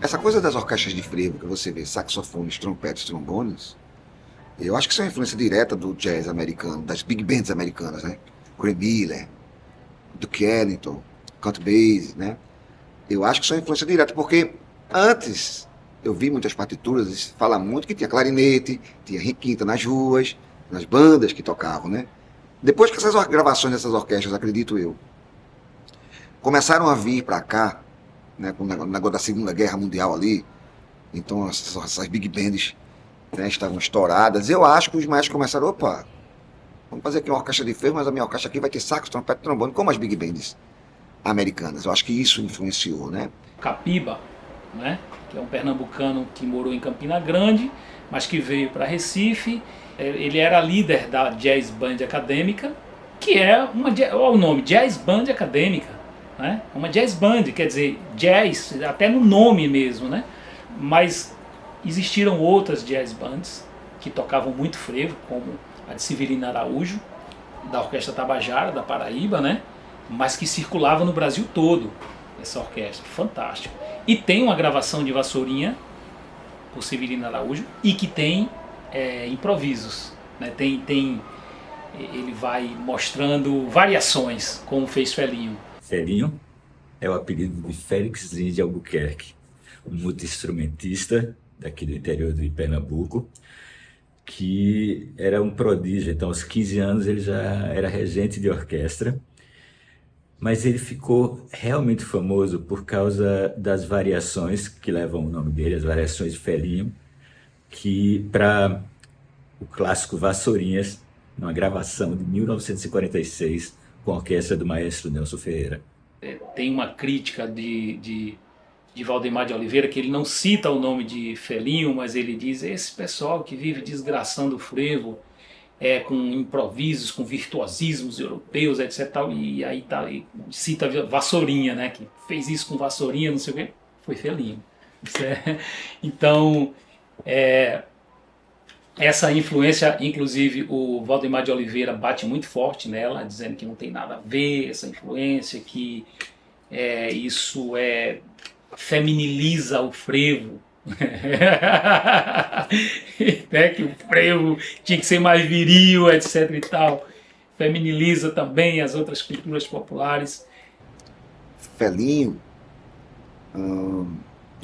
essa coisa das orquestras de frevo, que você vê saxofones, trompetes, trombones, eu acho que isso é uma influência direta do jazz americano, das big bands americanas, né? Graham Miller, Duke Ellington, Count Basie, né? Eu acho que isso é uma influência direta, porque antes eu vi muitas partituras, e se fala muito que tinha clarinete, tinha requinta nas ruas, nas bandas que tocavam, né? Depois que essas gravações dessas orquestras, acredito eu, começaram a vir para cá, né, com o negócio da Segunda Guerra Mundial ali, então essas big bands, né, estavam estouradas, eu acho que os maestros começaram, opa, vamos fazer aqui uma orquestra de ferro, mas a minha orquestra aqui vai ter sax, trompete, trombone, como as big bands americanas. Eu acho que isso influenciou, né? Capiba, né? Que é um pernambucano que morou em Campina Grande, mas que veio para Recife. Ele era líder da Jazz Band Acadêmica, que é uma, olha o nome, Jazz Band Acadêmica, né? Uma jazz band, quer dizer, jazz, até no nome mesmo, né? Mas existiram outras jazz bands que tocavam muito frevo, como a de Severino Araújo, da Orquestra Tabajara, da Paraíba, né? Mas que circulava no Brasil todo, essa orquestra, fantástico. E tem uma gravação de Vassourinha, por Severino Araújo, e que tem improvisos, né? Ele vai mostrando variações, como fez Felinho. Felinho é o apelido de Félix Lins de Albuquerque, um multi-instrumentista daqui do interior de Pernambuco, que era um prodígio. Então, aos 15 anos, ele já era regente de orquestra, mas ele ficou realmente famoso por causa das variações que levam o nome dele, as variações de Felinho, que para o clássico Vassourinhas, numa gravação de 1946, com a orquestra do maestro Nelson Ferreira. Tem uma crítica de Valdemar de Oliveira, que ele não cita o nome de Felinho, mas ele diz: esse pessoal que vive desgraçando o frevo, com improvisos, com virtuosismos europeus, etc. E aí cita Vassourinha, né, que fez isso com Vassourinha, não sei o quê, foi Felinho. Então, essa influência, inclusive o Valdemar de Oliveira bate muito forte nela, dizendo que não tem nada a ver essa influência, que isso feminiliza o frevo, né, que o frevo tinha que ser mais viril, etc. e tal. Feminiliza também as outras culturas populares. Felinho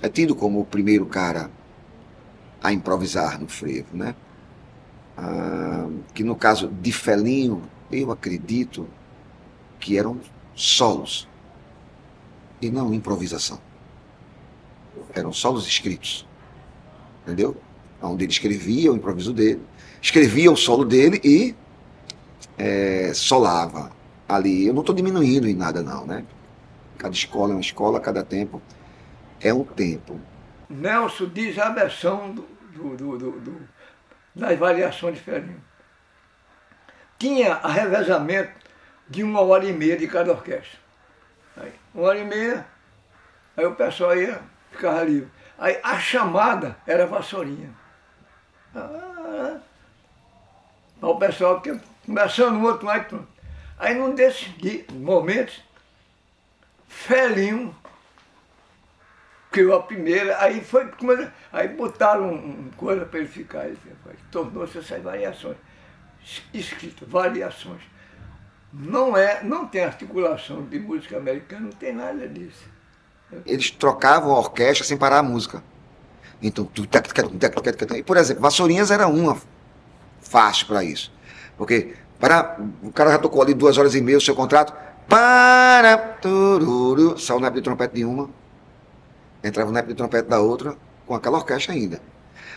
é tido como o primeiro cara a improvisar no frevo, né? Que no caso de Felinho, eu acredito que eram solos e não improvisação. Eram solos escritos, entendeu? Onde ele escrevia o improviso dele, escrevia o solo dele e solava ali. Eu não estou diminuindo em nada não, né? Cada escola é uma escola, cada tempo é um tempo. Nelson diz a versão das variações de Felinho. Tinha a revezamento de 1h30 de cada orquestra. Aí, 1h30, aí o pessoal ficava livre. Aí a chamada era Vassourinha. O pessoal começando um outro, aí num desses momentos, Felinho criou a primeira, aí botaram uma coisa para ele ficar, tornou-se essas variações, escrito, variações. Não tem articulação de música americana, não tem nada disso. Eles trocavam a orquestra sem parar a música. Então, e, por exemplo, Vassourinhas era uma fácil para isso. Porque o cara já tocou ali 2h30 o seu contrato, saiu o naipe de trompete de uma, entrava o naipe de trompete da outra, com aquela orquestra ainda.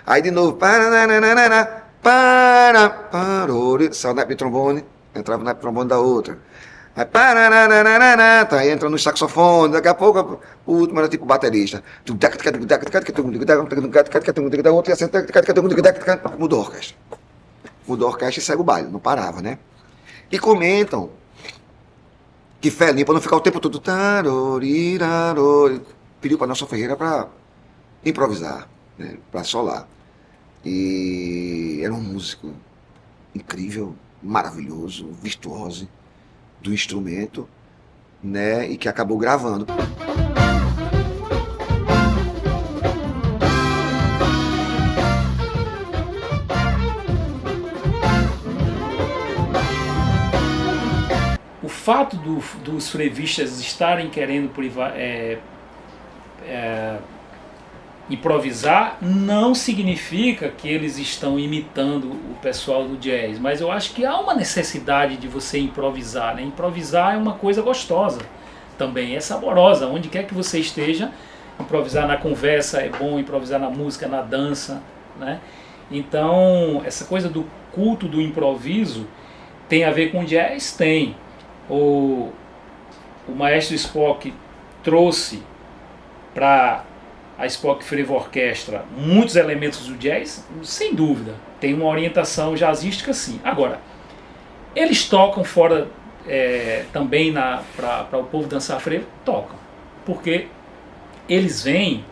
Aí de novo, saiu o naipe de trombone, entrava o naipe de trombone da outra. Aí, tá, aí entra no saxofone, daqui a pouco o último era tipo baterista. Mudou a orquestra. Mudou a orquestra e segue o baile, não parava, né? E comentam que Felinho, para não ficar o tempo todo, pediu para Nelson Ferreira para improvisar, né, para solar. E era um músico incrível, maravilhoso, virtuoso do instrumento, né, e que acabou gravando. fato dos frevistas estarem querendo improvisar não significa que eles estão imitando o pessoal do jazz, mas eu acho que há uma necessidade de você improvisar, né? Improvisar é uma coisa gostosa também, é saborosa, onde quer que você esteja. Improvisar na conversa é bom, improvisar na música, na dança, né? Então, essa coisa do culto do improviso tem a ver com jazz? Tem. O maestro Spock trouxe para a Spock Frevo Orquestra muitos elementos do jazz? Sem dúvida. Tem uma orientação jazzística, sim. Agora, eles tocam fora também para o povo dançar frevo? Tocam. Porque eles vêm,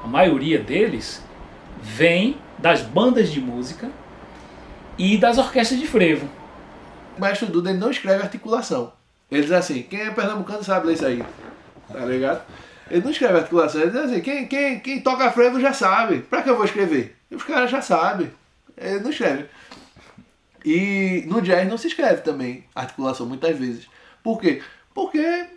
a maioria deles, vem das bandas de música e das orquestras de frevo. O maestro Duda ele não escreve articulação. Ele diz assim, quem é pernambucano sabe ler isso aí. Tá ligado? Ele não escreve articulação, ele diz assim, quem toca frevo já sabe. Pra que eu vou escrever? Os caras já sabem. Ele não escreve. E no jazz não se escreve também articulação muitas vezes. Por quê? Porque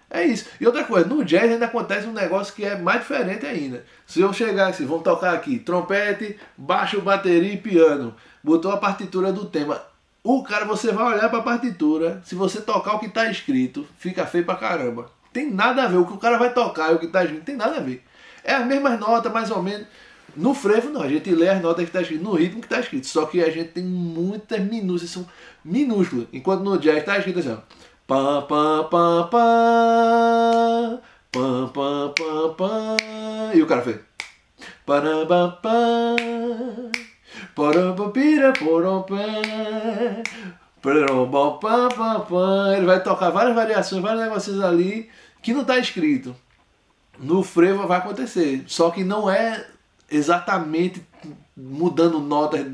é isso. E outra coisa, no jazz ainda acontece um negócio que é mais diferente ainda. Se eu chegar assim, vamos tocar aqui, trompete, baixo, bateria e piano. Botou a partitura do tema. O cara, você vai olhar pra partitura, se você tocar o que tá escrito, fica feio pra caramba. Tem nada a ver, o que o cara vai tocar e o que tá escrito, tem nada a ver. É as mesmas notas, mais ou menos. No frevo não, a gente lê as notas que tá escrito, no ritmo que tá escrito. Só que a gente tem muitas minúcias, são minúsculas. Enquanto no jazz tá escrito assim, ó. Pam, pam, pam, pam, pam, pam, pam, pam. E o cara fez. Parabam, pam. Ele vai tocar várias variações, vários negócios ali que não está escrito. No frevo vai acontecer, só que não é exatamente mudando notas.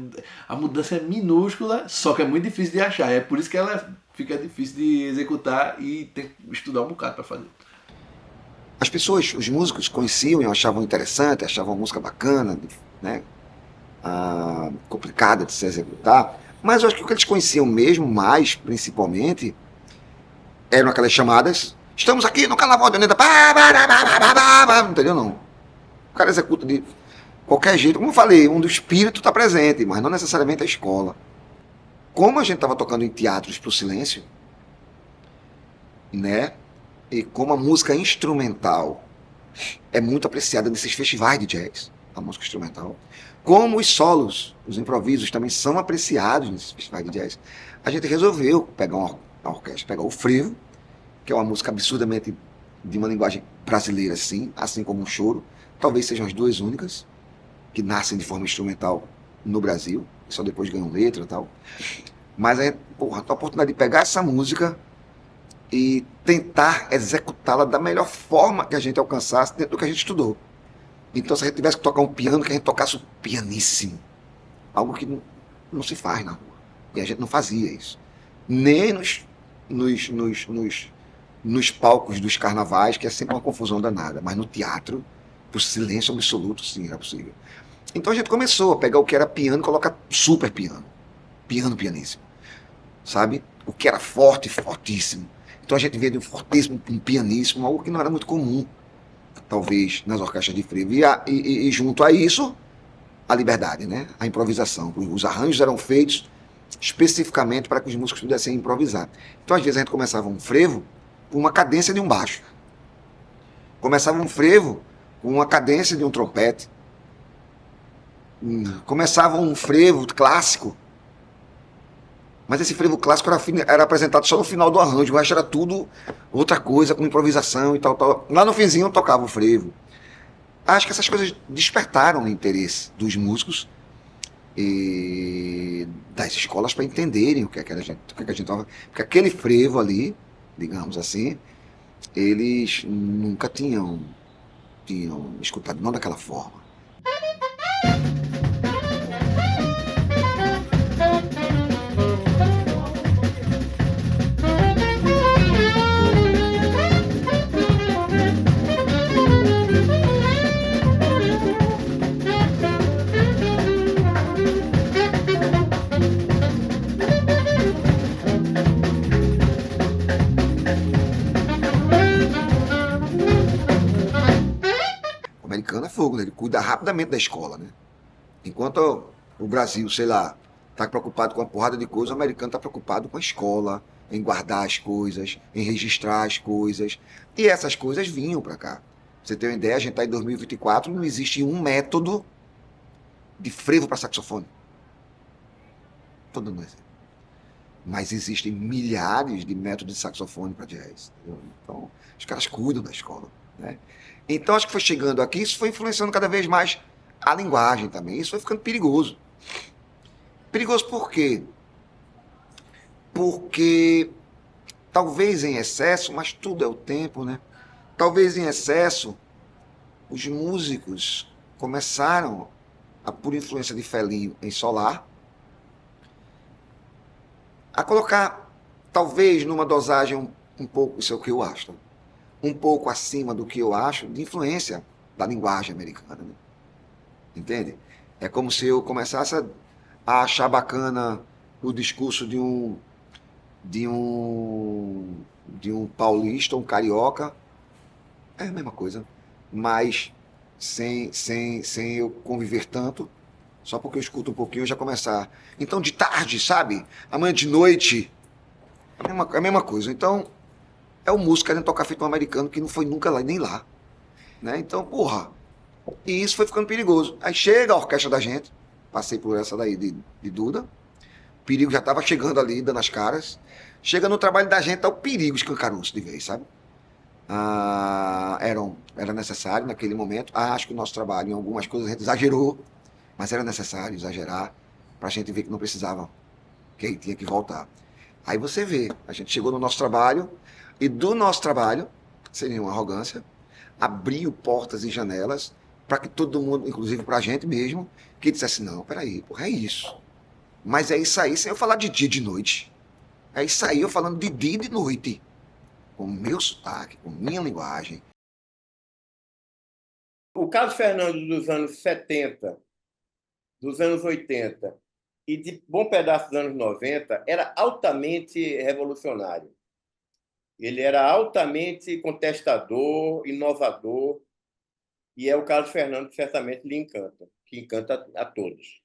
A mudança é minúscula, só que é muito difícil de achar. É por isso que ela fica difícil de executar e tem que estudar um bocado para fazer. As pessoas, os músicos conheciam e achavam interessante, achavam a música bacana, né? Complicada de se executar, mas eu acho que o que eles conheciam mesmo, mais principalmente, eram aquelas chamadas. Estamos aqui no Carnaval de Olinda, entendeu? Não. O cara executa de qualquer jeito, como eu falei, do espírito está presente, mas não necessariamente a escola. Como a gente estava tocando em teatros para o silêncio, né? E como a música instrumental é muito apreciada nesses festivais de jazz, a música instrumental. Como os solos, os improvisos também são apreciados nesses festivais de jazz, a gente resolveu pegar uma orquestra, pegar o frevo, que é uma música absurdamente de uma linguagem brasileira, assim como um choro. Talvez sejam as duas únicas que nascem de forma instrumental no Brasil, só depois ganham letra e tal. Mas a oportunidade de pegar essa música e tentar executá-la da melhor forma que a gente alcançasse dentro do que a gente estudou. Então, se a gente tivesse que tocar um piano, que a gente tocasse o pianíssimo. Algo que não se faz na rua. E a gente não fazia isso. Nem nos palcos dos carnavais, que é sempre uma confusão danada. Mas no teatro, por silêncio absoluto, sim, era possível. Então a gente começou a pegar o que era piano e colocar super piano. Piano pianíssimo. Sabe? O que era forte, fortíssimo. Então a gente veio de um fortíssimo para um pianíssimo, algo que não era muito comum, talvez, nas orquestras de frevo. E junto a isso, a liberdade, né? A improvisação. Os arranjos eram feitos especificamente para que os músicos pudessem improvisar. Então, às vezes, a gente começava um frevo com uma cadência de um baixo. Começava um frevo com uma cadência de um trompete. Começava um frevo clássico. Mas esse frevo clássico era apresentado só no final do arranjo, o resto era tudo outra coisa, com improvisação e tal, tal. Lá no finzinho eu tocava o frevo. Acho que essas coisas despertaram o interesse dos músicos e das escolas para entenderem o que a gente estava. Porque aquele frevo ali, digamos assim, eles nunca tinham escutado, não daquela forma. americano é fogo, né? Ele cuida rapidamente da escola, né? Enquanto o Brasil, sei lá, está preocupado com uma porrada de coisa, o americano está preocupado com a escola, em guardar as coisas, em registrar as coisas. E essas coisas vinham para cá. Pra você ter uma ideia, a gente está em 2024, não existe um método de frevo para saxofone. Estou dando um exemplo. Mas existem milhares de métodos de saxofone para jazz. Entendeu? Então, os caras cuidam da escola. Né? Então, acho que foi chegando aqui, isso foi influenciando cada vez mais a linguagem também. Isso foi ficando perigoso. Perigoso por quê? Porque talvez em excesso, mas tudo é o tempo, né? Talvez em excesso, os músicos começaram, por influência de Felinho em Solar, a colocar, talvez numa dosagem um pouco, isso é o que eu acho, um pouco acima do que eu acho, de influência da linguagem americana. Né? Entende? É como se eu começasse a achar bacana o discurso de um paulista, um carioca, é a mesma coisa, mas sem eu conviver tanto, só porque eu escuto um pouquinho eu já começar. Então de tarde, sabe? Amanhã de noite, é a mesma coisa. Então é o músico querendo tocar feito um americano que não foi nunca lá, nem lá. Né? Então, porra, e isso foi ficando perigoso. Aí chega a orquestra da gente, passei por essa daí de Duda, o perigo já estava chegando ali, dando as caras. Chega no trabalho da gente, tá o perigo escancarou-se de vez, sabe? Era necessário naquele momento. Acho que o nosso trabalho, em algumas coisas, a gente exagerou, mas era necessário exagerar para a gente ver que não precisava, que aí tinha que voltar. Aí você vê, a gente chegou no nosso trabalho, e do nosso trabalho, sem nenhuma arrogância, abriu portas e janelas para que todo mundo, inclusive para a gente mesmo, que dissesse, não, peraí, porra, é isso. Mas é isso aí, sem eu falar de dia e de noite. É isso aí, eu falando de dia e de noite. Com o meu sotaque, com minha linguagem. O Carlos Fernando dos anos 70, dos anos 80 e de bom pedaço dos anos 90 era altamente revolucionário. Ele era altamente contestador, inovador, e é o Carlos Fernando que certamente lhe encanta, que encanta a todos.